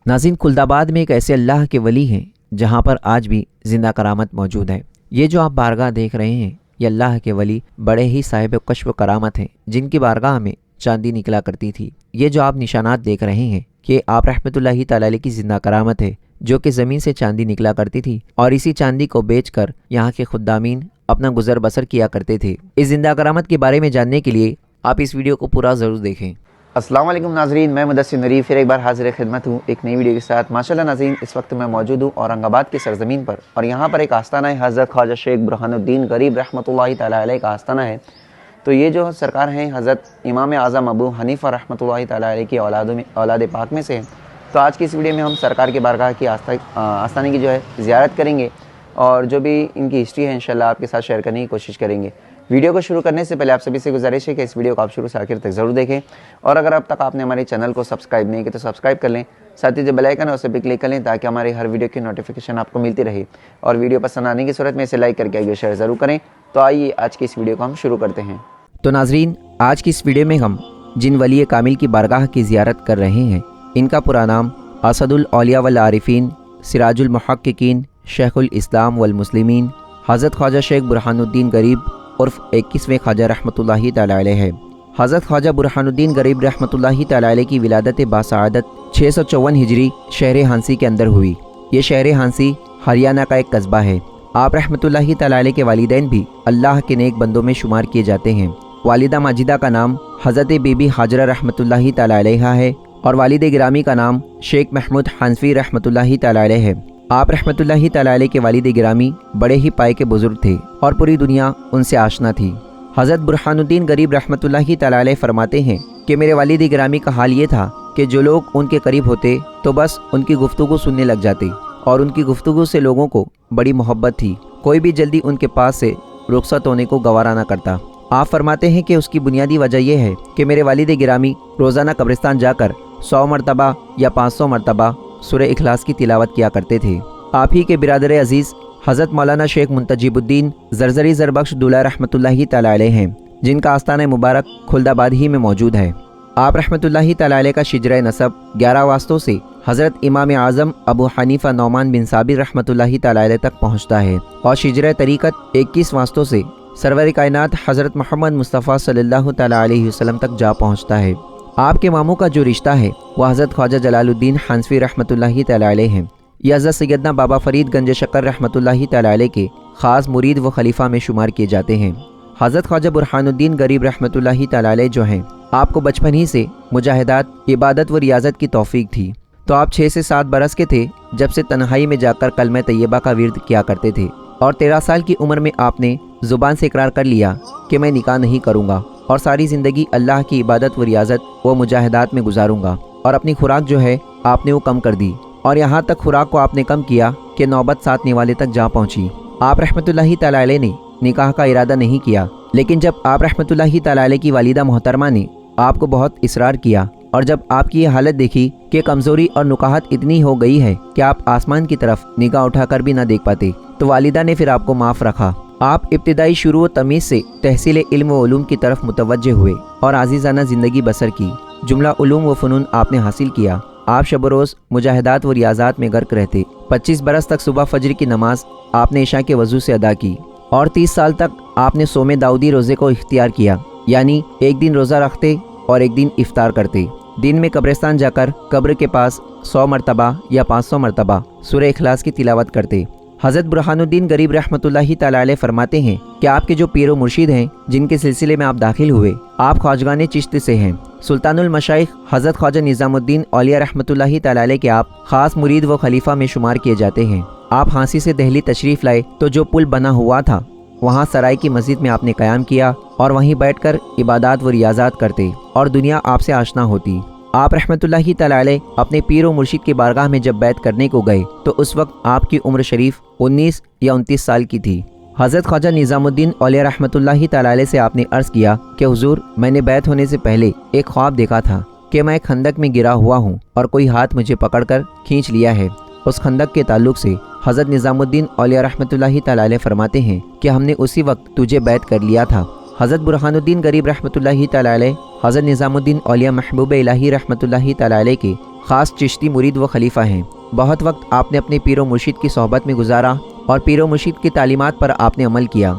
नाज़रीन, खुल्दाबाद में एक ऐसे अल्लाह के वली हैं जहाँ पर आज भी ज़िंदा करामत मौजूद है। ये जो आप बारगाह देख रहे हैं, ये अल्लाह के वली बड़े ही साहिब कश्फ करामत हैं, जिनकी बारगाह में चांदी निकला करती थी। ये जो आप निशानात देख रहे हैं कि आप रहमतुल्लाहि तआला अलैह की ज़िंदा करामत है, जो कि ज़मीन से चांदी निकला करती थी और इसी चांदी को बेचकर यहाँ के खुद्दामीन अपना गुजर बसर किया करते थे। इस ज़िंदा करामत के बारे में जानने के लिए आप इस वीडियो को पूरा ज़रूर देखें। अस्सलाम वालेकुम नाज़रीन, मैं मुदस्सिर नूरी फिर एक बार हाजिर खिदमत हूँ एक नई वीडियो के साथ। माशाल्लाह नाज़रीन, इस वक्त मैं मौजूद हूँ औरंगाबाद की सरज़मीन पर और यहाँ पर एक आस्ताना है, हज़रत ख्वाजा शेख बुरहानुद्दीन गरीब रहमतुल्लाहि तआला अलैह का आस्ताना है। तो ये जो सरकार हैं हज़रत इमाम आज़म अबू हनीफ़ा रहमतुल्लाहि तआला अलैह की औलाद पाक में से हैं। तो आज की इस वीडियो में हम सरकार की बारगाह की आस्ताने की जो है ज़ियारत करेंगे और जो भी इनकी हिस्ट्री है इंशाल्लाह आपके साथ शेयर करने की कोशिश करेंगे। वीडियो को शुरू करने से पहले आप सभी से गुजारिश है कि इस वीडियो को आप शुरू से आखिर तक ज़रूर देखें और अगर अब तक आपने हमारे चैनल को सब्सक्राइब नहीं किया तो सब्सक्राइब कर लें, साथ ही जो बेल आइकन है उसे भी क्लिक कर लें ताकि हमारी हर वीडियो की नोटिफिकेशन आपको मिलती रहे। और वीडियो पसंद आने की सूरत में इसे लाइक करके आइए शेयर ज़रूर करें। तो आइए आज की इस वीडियो को हम शुरू करते हैं। तो नाज़रीन, आज की इस वीडियो में हम जिन वली कामिल की बारगाह की ज़ियारत कर रहे हैं, इनका पूरा नाम असदुल औलिया वल आरिफीन सिराजुल मुहक्किकीन शेखुल इस्लाम वल मुस्लिमीन हज़रत ख्वाजा शेख बुरहानुद्दीन गरीब उर्फ़ 21वें ख्वाजा रहमतुल्लाहि तआला अलैह है। हज़रत ख्वाजा बुरहानुद्दीन गरीब रहमतुल्लाहि तआला अलैह की विलादत बासआदत 654 हिजरी शहर हांसी के अंदर हुई। ये शहर हांसी हरियाणा का एक कस्बा है। आप रहमतुल्लाहि तआला अलैह के वालिदैन भी अल्लाह के नेक बंदों में शुमार किए जाते हैं। वालिदा माजिदा का नाम हज़रत बीबी हाजरा रहमतुल्लाहि तआला अलैहा है और वालिद गिरामी का नाम शेख महमूद हनफी रहमतुल्लाहि तआला अलैह है। आप रहमतुल्लाहि तआला अलैह के वालिद गिरामी बड़े ही पाए के बुजुर्ग थे और पूरी दुनिया उनसे आशना थी। हज़रत बुरहानुद्दीन गरीब रहमतुल्लाहि तआला अलैह फरमाते हैं कि मेरे वालिद गिरामी का हाल ये था कि जो लोग उनके करीब होते तो बस उनकी गुफ्तगू सुनने लग जाते और उनकी गुफ्तगू से लोगों को बड़ी मोहब्बत थी। कोई भी जल्दी उनके पास से रुखसत होने को गवारा ना करता। आप फरमाते हैं कि उसकी बुनियादी वजह यह है कि मेरे वालिद गिरामी रोज़ाना कब्रिस्तान जाकर 100 मरतबा या 500 मरतबा सूरह इखलास की तिलावत किया करते थे। आप ही के बिरादर अजीज़ हज़रत मौलाना शेख मुंतजिबुद्दीन ज़रज़री ज़रबख्श दुल्ला रहमतुल्लाहि तआला अलैह हैं, जिनका आस्ताना मुबारक खुल्दाबाद ही में मौजूद है। आप रहमतुल्लाहि तआला अलैह का शिजरा नसब 11 वास्तों से हज़रत इमाम आज़म अबू हनीफ़ा नौमान बिन साबिर रहमतुल्लाहि तआला अलैह तक पहुँचता है और शिजरा तरीक़त 21 वास्तों से सरवर कायनात हज़रत मोहम्मद मुस्तफ़ा सल्लल्लाहु तआला अलैहि वसल्लम तक जा पहुँचता है। आपके मामू का जो रिश्ता है वह हज़रत ख्वाजा जलालुद्दीन हनफी रहमतुल्लाहि तआला अलैह हैं। ये हज़रत सैयदना बाबा फ़रीद गंज शक्कर रहमतुल्लाहि तआला अलैह के ख़ास मुरीद व खलीफा में शुमार किए जाते हैं। हज़रत ख्वाजा बुरहानुद्दीन गरीब रहमतुल्लाहि तआला अलैह जो हैं, आपको बचपन ही से मुजाहिदात, इबादत व रियाजत की तौफीक थी। तो आप 6 से 7 बरस के थे जब से तन्हाई में जाकर कलमा तैयबा का विर्द किया करते थे और 13 साल की उम्र में आपने ज़ुबान से इकरार कर लिया कि मैं निकाह नहीं करूँगा और सारी ज़िंदगी अल्लाह की इबादत व रियाजत व मुजाहिदात में गुजारूंगा। और अपनी खुराक जो है आपने वो कम कर दी और यहाँ तक खुराक को आपने कम किया कि नौबत साथ निवाले तक जा पहुँची। आप रहमतुल्लाहि तआला अलैह ने निकाह का इरादा नहीं किया, लेकिन जब आप रहमतुल्लाहि तआला अलैह की वालिदा मोहतरमा ने आपको बहुत इसरार किया और जब आपकी ये हालत देखी कि कमज़ोरी और नुकाहत इतनी हो गई है कि आप आसमान की तरफ निगाह उठाकर भी ना देख पाते, तो वालिदा ने फिर आपको माफ़ रखा। आप इब्तिदाई शुरू व तमीज़ से तहसील इल्म व उलूम की तरफ मुतवज्जे हुए और आजीज़ाना ज़िंदगी बसर की। जुमला उलूम व फ़नून आपने हासिल किया। आप शब रोज़ मुजाहिदात व रियाज़ात में गर्क रहते। 25 बरस तक सुबह फजर की नमाज आपने इशा के वज़ू से अदा की और 30 साल तक आपने सोमे दाऊदी रोज़े को इख्तियार किया, यानी एक दिन रोज़ा रखते और एक दिन इफ्तार करते। दिन में कब्रिस्तान जाकर कब्र के पास 100 मरतबा या 500 मरतबा सूरह इखलास की तिलावत करते। हज़रत बुरहानुद्दीन गरीब रहमतुल्लाहि तआला अलैह फरमाते हैं कि आपके जो पीर व मुर्शिद हैं, जिनके सिलसिले में आप दाखिल हुए, आप ख्वाजगान चिश्त से हैं। सुल्तानुल मशाइख हज़रत ख्वाजा निज़ामुद्दीन औलिया रहमतुल्लाहि तआला अलैह के आप ख़ास मुरीद व खलीफा में शुमार किए जाते हैं। आप हांसी से दिल्ली तशरीफ़ लाए तो जो पुल बना हुआ था वहाँ सराय की मस्जिद में आपने क़याम किया और वहीं बैठकर इबादत व रियाज़ात करते और दुनिया आपसे आशना होती। आप रहमतुल्लाहि तआला अलैह अपने पीर व मुर्शिद की बारगाह में जब बैत करने को गए तो उस वक्त आपकी उम्र शरीफ 19 या 29 साल की थी। हज़रत ख्वाजा निज़ामुद्दीन औलिया रहमतुल्लाहि तआला अलैह से आपने अर्ज़ किया कि हुजूर, मैंने बैत होने से पहले एक ख्वाब देखा था कि मैं खंदक में गिरा हुआ हूँ और कोई हाथ मुझे पकड़कर खींच लिया है। उस खंदक के ताल्लुक से हज़रत निज़ामुद्दीन औलिया रहमतुल्लाहि तआला अलैह फरमाते हैं कि हमने उसी वक्त तुझे बैत कर लिया था। हज़रत बुरहानुद्दीन गरीब रहमतुल्लाहि तआला अलैह हज़रत निज़ामुद्दीन औलिया महबूब इलाही रहमतुल्लाहि तआला अलैह के خاص چشتی مرید و خلیفہ ہیں۔ بہت وقت آپ نے اپنے پیر و مرشد کی صحبت میں گزارا اور پیر و مرشد کی تعلیمات پر آپ نے عمل کیا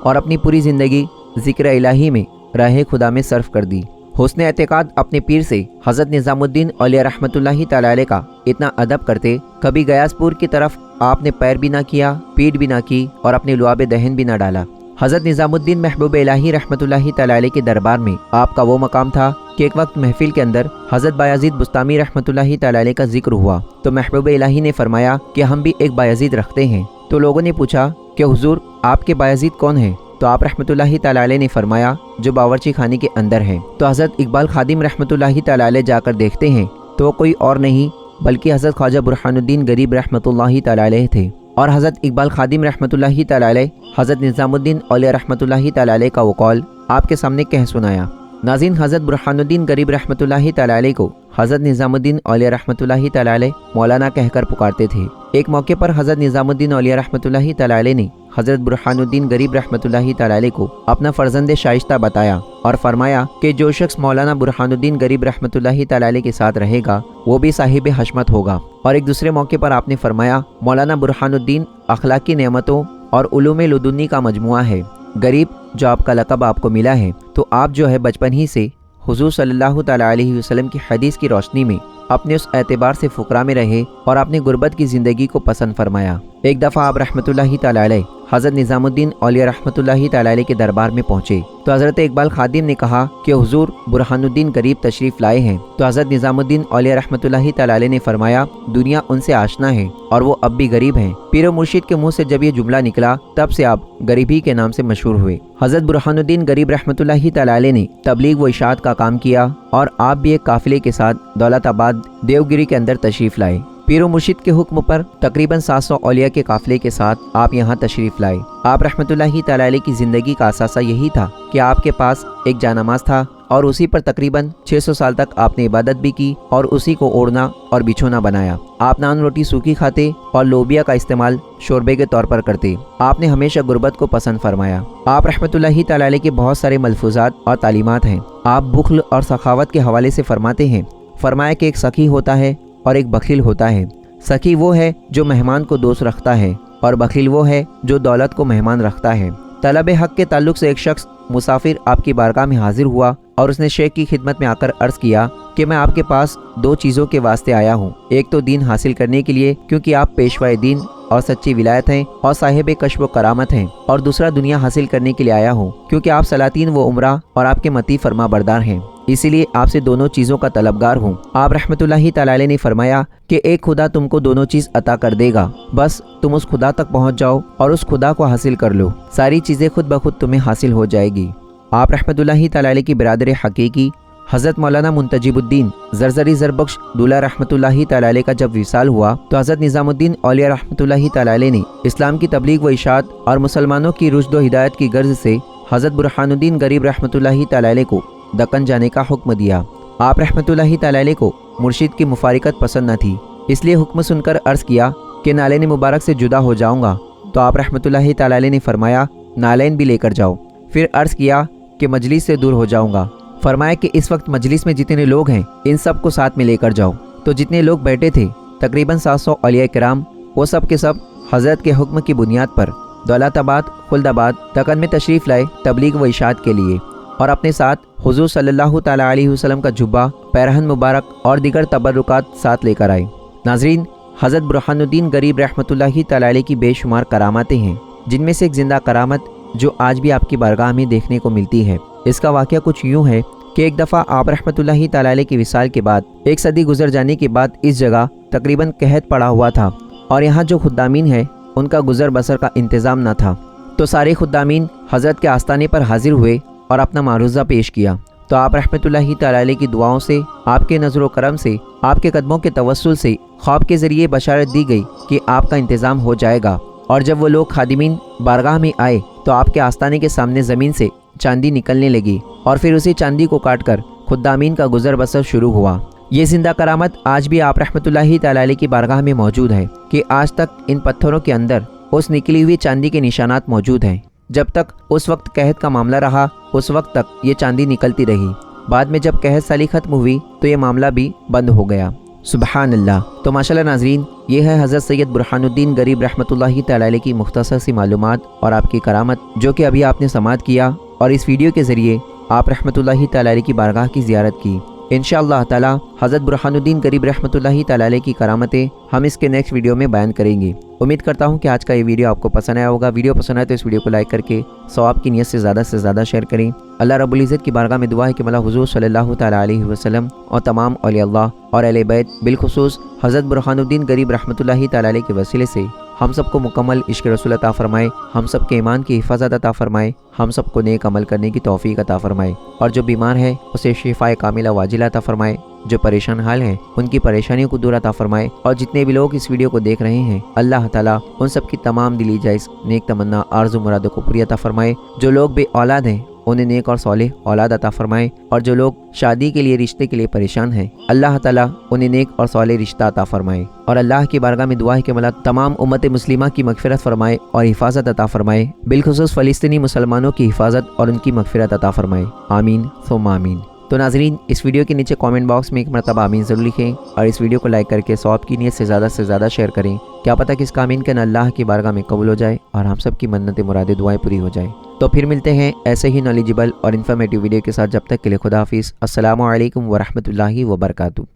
اور اپنی پوری زندگی ذکر الہی میں راہ خدا میں صرف کر دی۔ حسن اعتقاد اپنے پیر سے حضرت نظام الدین اولیاء رحمۃ اللہ تعالی علیہ کا اتنا ادب کرتے، کبھی گیاس پور کی طرف آپ نے پیر بھی نہ کیا، پیٹ بھی نہ کی اور اپنے لعاب دہن بھی نہ ڈالا۔ حضرت نظام الدین محبوب الہی رحمۃ اللہ تعالی علیہ کے دربار میں آپ کا وہ مقام تھا کہ ایک وقت محفل کے اندر حضرت بایزید بستامی رحمۃ اللہ تعالی علیہ کا ذکر ہوا تو محبوب الہی نے فرمایا کہ ہم بھی ایک بایزید رکھتے ہیں۔ تو لوگوں نے پوچھا کہ حضور آپ کے بایزید کون ہیں؟ تو آپ رحمۃ اللہ تعالی علیہ نے فرمایا جو باورچی خانے کے اندر ہیں۔ تو حضرت اقبال خادم رحمۃ اللہ تعالی علیہ جا کر دیکھتے ہیں تو وہ کوئی اور نہیں بلکہ حضرت خواجہ برہان الدین غریب رحمۃ اللہ تعالی علیہ تھے، اور حضرت اقبال خادم رحمۃ اللہ تعالی علیہ حضرت نظام الدین اولیاء رحمۃ اللہ تعالی علیہ کا وہ قول آپ کے سامنے کہہ سنایا۔ ناظرین، حضرت برہان الدین غریب رحمۃ اللہ تعالی علیہ کو حضرت نظام الدین اولیاء رحمۃ اللہ تعالی علیہ مولانا کہہ کر پکارتے تھے۔ ایک موقع پر حضرت نظام الدین اولیاء رحمۃ اللہ تعالی علیہ نے حضرت برہان الدین غریب رحمۃ اللہ تعالی علیہ کو اپنا فرزند شائستہ بتایا اور فرمایا کہ جو شخص مولانا برہان الدین غریب رحمۃ اللہ تعالی علیہ کے ساتھ رہے گا وہ بھی صاحب حشمت ہوگا۔ اور ایک دوسرے موقع پر آپ نے فرمایا مولانا برہان الدین اخلاقی نعمتوں اور علوم لدنی کا مجموعہ ہے۔ غریب جو آپ کا لقب آپ کو ملا ہے تو آپ جو ہے بچپن ہی سے حضور صلی اللہ تعالی علیہ وسلم کی حدیث کی روشنی میں اپنے اس اعتبار سے فقراء میں رہے اور اپنے غربت کی زندگی کو پسند فرمایا۔ ایک دفعہ آپ رحمۃ اللہ تعالی علیہ حضرت نظام الدین اولیاء رحمۃ اللہ تعالی علیہ کے دربار میں پہنچے تو حضرت اقبال خادم نے کہا کہ حضور برہان الدین غریب تشریف لائے ہیں۔ تو حضرت نظام الدین اولیاء رحمۃ اللہ تعالی علیہ نے فرمایا دنیا ان سے آشنا ہے اور وہ اب بھی غریب ہیں۔ پیر و مرشد کے منہ سے جب یہ جملہ نکلا تب سے آپ غریبی کے نام سے مشہور ہوئے۔ حضرت برہان الدین غریب رحمۃ اللہ تعالی علیہ نے تبلیغ و اشاعت کا کام کیا اور آپ بھی ایک قافلے کے ساتھ دولت آباد دیوگری کے اندر تشریف لائے۔ پیر و مرشد کے حکم پر تقریباً 700 اولیاء کے قافلے کے ساتھ آپ یہاں تشریف لائے۔ آپ رحمۃ اللہ تعالی علیہ کی زندگی کا اثاثہ یہی تھا کہ آپ کے پاس ایک جانماز تھا اور اسی پر تقریباً 600 سال تک آپ نے عبادت بھی کی اور اسی کو اوڑھنا اور بچھونا بنایا۔ آپ نان روٹی سوکھی کھاتے اور لوبیا کا استعمال شوربے کے طور پر کرتے۔ آپ نے ہمیشہ غربت کو پسند فرمایا۔ آپ رحمۃ اللہ تعالی علیہ کے بہت سارے ملفوظات اور تعلیمات ہیں۔ آپ بخل اور سخاوت کے حوالے سے فرماتے ہیں، فرمایا کہ ایک سخی ہوتا ہے اور ایک بخیل ہوتا ہے۔ سخی وہ ہے جو مہمان کو دوست رکھتا ہے اور بخیل وہ ہے جو دولت کو مہمان رکھتا ہے۔ طلب حق کے تعلق سے ایک شخص مسافر آپ کی بارگاہ میں حاضر ہوا اور اس نے شیخ کی خدمت میں آ کر عرض کیا کہ میں آپ کے پاس 2 چیزوں کے واسطے آیا ہوں، ایک تو دین حاصل کرنے کے لیے کیونکہ آپ پیشوائے دین اور سچی ولایت ہیں اور صاحب کشف و کرامت ہیں، اور دوسرا دنیا حاصل کرنے کے لیے آیا ہوں کیونکہ آپ سلاطین و عمرہ اور آپ کے مطیع فرما بردار ہیں، اسی لیے آپ سے دونوں چیزوں کا طلبگار ہوں۔ آپ رحمۃ اللہ تعالی علیہ نے فرمایا کہ ایک خدا تم کو دونوں چیز عطا کر دے گا، بس تم اس خدا تک پہنچ جاؤ اور اس خدا کو حاصل کر لو، ساری چیزیں خود بخود تمہیں حاصل ہو جائے گی۔ آپ رحمۃ اللہ تعالی علیہ کی برادر حقیقی حضرت مولانا منتجب الدین زرزری زربخش دولہ رحمۃ اللہ تعالی علیہ کا جب وصال ہوا تو حضرت نظام الدین اولیاء رحمۃ اللہ تعالی علیہ نے اسلام کی تبلیغ و اشاعت اور مسلمانوں کی رشد و ہدایت کی غرض سے حضرت برہان الدین غریب رحمۃ اللہ تعالی علیہ کو دکن جانے کا حکم دیا۔ آپ رحمۃ اللہ تعالی علیہ کو مرشد کی مفارقت پسند نہ تھی، اس لیے حکم سن کر عرض کیا کہ نالین مبارک سے جدا ہو جاؤں گا، تو آپ رحمۃ اللہ تعالی علیہ نے فرمایا نالین بھی لے کر جاؤ۔ پھر عرض کیا کہ مجلس سے دور ہو جاؤں گا، فرمایا کہ اس وقت مجلس میں جتنے لوگ ہیں ان سب کو ساتھ میں لے کر جاؤ۔ تو جتنے لوگ بیٹھے تھے تقریباً 700 اولیاء کرام، وہ سب کے سب حضرت کے حکم کی بنیاد پر دولت آباد خلد آباد دکن میں تشریف لائے تبلیغ و اشاعت کے لیے، اور اپنے ساتھ حضور صلی اللہ تعالی علیہ وسلم کا جبہ، پیرہن مبارک اور دیگر تبرکات ساتھ لے کر آئے۔ ناظرین، حضرت برہان الدین غریب رحمۃ اللہ تعالی علیہ کی بے شمار کراماتیں ہیں، جن میں سے ایک زندہ کرامت جو آج بھی آپ کی بارگاہ میں دیکھنے کو ملتی ہے۔ اس کا واقعہ کچھ یوں ہے کہ ایک دفعہ آپ رحمۃ اللہ تعالی علیہ کے وصال کے بعد 1 صدی گزر جانے کے بعد اس جگہ تقریباً قحط پڑا ہوا تھا اور یہاں جو خدامین ہیں ان کا گزر بسر کا انتظام نہ تھا، تو سارے خدامین حضرت کے آستانے پر حاضر ہوئے اور اپنا معروضہ پیش کیا۔ تو آپ رحمۃ اللہ تعالی علیہ کی دعاؤں سے، آپ کے نظر و کرم سے، آپ کے قدموں کے توسل سے خواب کے ذریعے بشارت دی گئی کہ آپ کا انتظام ہو جائے گا۔ اور جب وہ لوگ خادمین بارگاہ میں آئے تو آپ کے آستانے کے سامنے زمین سے چاندی نکلنے لگی اور پھر اسی چاندی کو کاٹ کر خدامین کا گزر بسر شروع ہوا۔ یہ زندہ کرامت آج بھی آپ رحمۃ اللہ تعالی علیہ کی بارگاہ میں موجود ہے کہ آج تک ان پتھروں کے اندر اس نکلی ہوئی چاندی کے نشانات موجود ہیں۔ جب تک اس وقت قحط کا معاملہ رہا اس وقت تک یہ چاندی نکلتی رہی، بعد میں جب قحط سالی ختم ہوئی تو یہ معاملہ بھی بند ہو گیا۔ सुबहान अल्लाह। तो माशाल्लाह नाज़रीन, ये है हज़रत सैयद बुरहानुद्दीन गरीब रहमतुल्लाहि तआला अलैह की मुख्तसर सी मालूमात और आपकी करामत, जो कि अभी आपने समाअत किया और इस वीडियो के ज़रिए आप रहमतुल्लाहि तआला अलैह की बारगाह की ज़ियारत की। इंशाअल्लाह ताला हज़रत बुरहानुद्दीन गरीब रहमतुल्लाहि तआला अलैह की करामतें हम इसके नेक्स्ट वीडियो में बयान करेंगे। उम्मीद करता हूँ कि आज का ये वीडियो आपको पसंद आया होगा। वीडियो पसंद आए तो इस वीडियो को लाइक करके सवाब की नीयत से ज़्यादा शेयर करें। अल्लाह रब्बुल इज़्ज़त की बारगाह में दुआ है कि मौला हुज़ूर सल्लल्लाहु तआला अलैहि वसल्लम और तमाम औलिया अल्लाह और अहले बैत, बिलखुसूस हज़रत बुरहानुद्दीन गरीब रहमतुल्लाहि तआला अलैह के वसीले से हम सबको मुकम्मल इश्क़ रसूल अता फ़रमाए, हम सब के ईमान की हिफाजत अता फ़रमाए, हम सबको नेक अमल करने की तौफ़ीक़ अता फ़रमाए और जो बीमार है उसे शिफ़ाए कामिला वाजिला अता फ़रमाए, जो परेशान हाल हैं उनकी परेशानियों को दूर अता फ़रमाए और जितने भी लोग इस वीडियो को देख रहे हैं अल्लाह ताला उन सब की तमाम दिली जायज़ नेक तमन्ना आरज़ू मुरादों को पूरी अता फ़रमाए। जो लोग बे औलाद हैं उन्हें नेक और सौलेह औलाद अता फ़रमाए और जो लोग शादी के लिए रिश्ते के लिए परेशान हैं अल्लाह ताला उन्हें नेक और सौलेह रिश्ता अता फ़रमाए। और अल्लाह की बारगाह में दुआ है कि मौला तमाम उम्मत मुस्लिमा की मग़फ़िरत फ़रमाए और हिफाजत अता फ़रमाए, बिलखुसूस फ़लस्तीनी मुसलमानों की हिफाजत और उनकी मग़फ़िरत अता फ़रमाए। आमीन सुम्मा आमीन। तो नाज़रीन, इस वीडियो के नीचे कमेंट बॉक्स में एक मरतबा आमीन ज़रूर लिखें और इस वीडियो को लाइक करके सवाब की नीयत से ज़्यादा शेयर करें। क्या पता किसका आमीन कहना अल्लाह की बारगाह में कबूल हो जाए और हम सब की मन्नतें मुरादें दुआएं पूरी हो जाए। तो फिर मिलते हैं ऐसे ही नॉलेजेबल और इन्फॉर्मेटिव वीडियो के साथ। जब तक के लिए खुदा हाफिज़। अस्सलामु अलैकुम वरहमतुल्लाहि वबरकातुहू।